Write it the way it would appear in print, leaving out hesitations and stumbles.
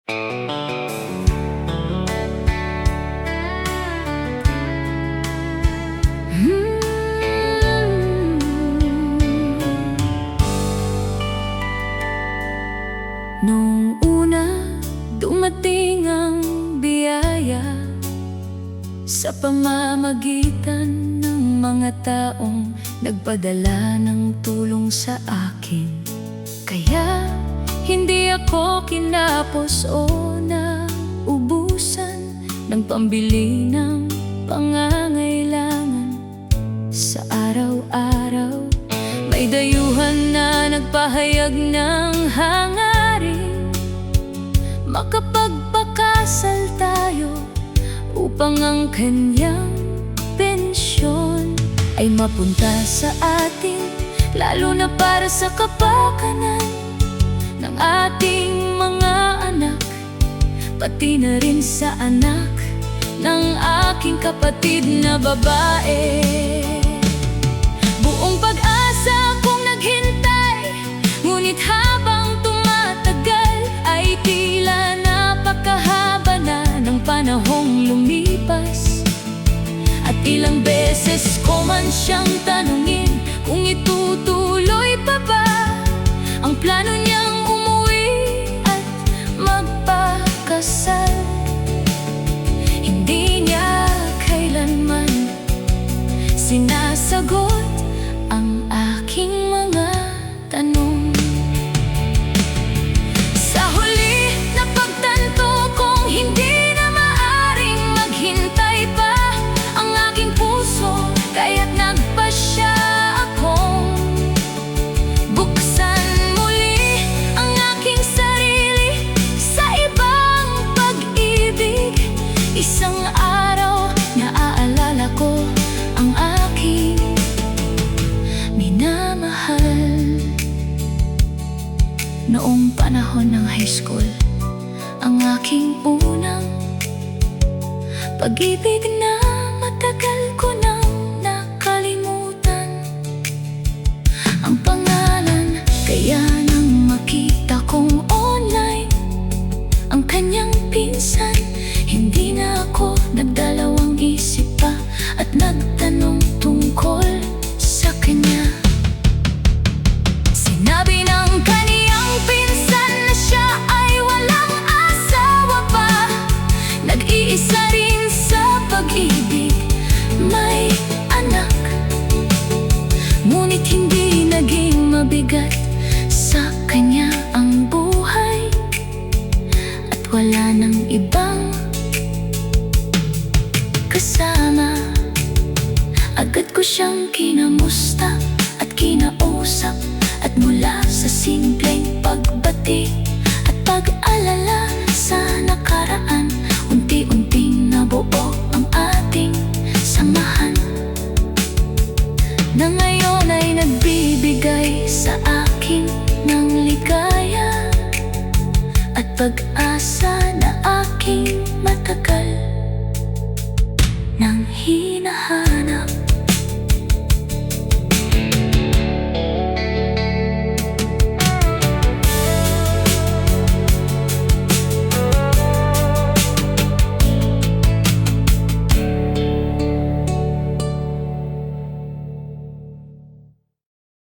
Nung una, dumating ang biyaya sa pamamagitan ng mga taong nagpadala ng tulong sa akin. Kaya hindi ako kinapos o naubusan ng pambili ng pangangailangan sa araw-araw. May dayuhan na nagpahayag ng hangarin makapagpakasal tayo upang ang kanyang pensyon ay mapunta sa atin, lalo na para sa kapakanan ng ating mga anak, pati na rin sa anak ng aking kapatid na babae. Buong pag-asa kong naghintay, ngunit habang tumatagal ay tila napakahaba na ng panahong lumipas. At ilang beses ko man siyang tanungin kung itutuloy pa ba ang plano niyang umuwi at magpakasal. Hindi niya kailanman sinasagot ang aking mga tanong. Sa huli, napagtanto kong hindi na maaring maghintay pa ang aking puso, kaya't nagpasya akong buksan muli ang aking sarili sa ibang pag-ibig. Isang araw naaalala ko ang aking minamahal. Noong panahon ng high school, ang aking unang pag-ibig na matagal ko nang nakalimutan ang pangalan. Kaya nang makita kong online ang kanyang pinsan, hindi na ako nagdalawang isip pa at nagtanong tungkol sa kanya. Sinabi ng kaniyang pinsan na siya ay walang asawa pa, nag-iisa rin sa pag-ibig, may anak. Ngunit hindi naging mabigat sa kanya ang buhay at wala nang ibang kasama. Agad ko siyang kinamusta at kinausap, at mula sa simpleng pagbati at pag-alala sa nakaraan, unti-unting nabuo ang ating samahan, na ngayon ay nagbibigay sa akin ng ligaya at pag-asa na aking matagal nang hinahanap.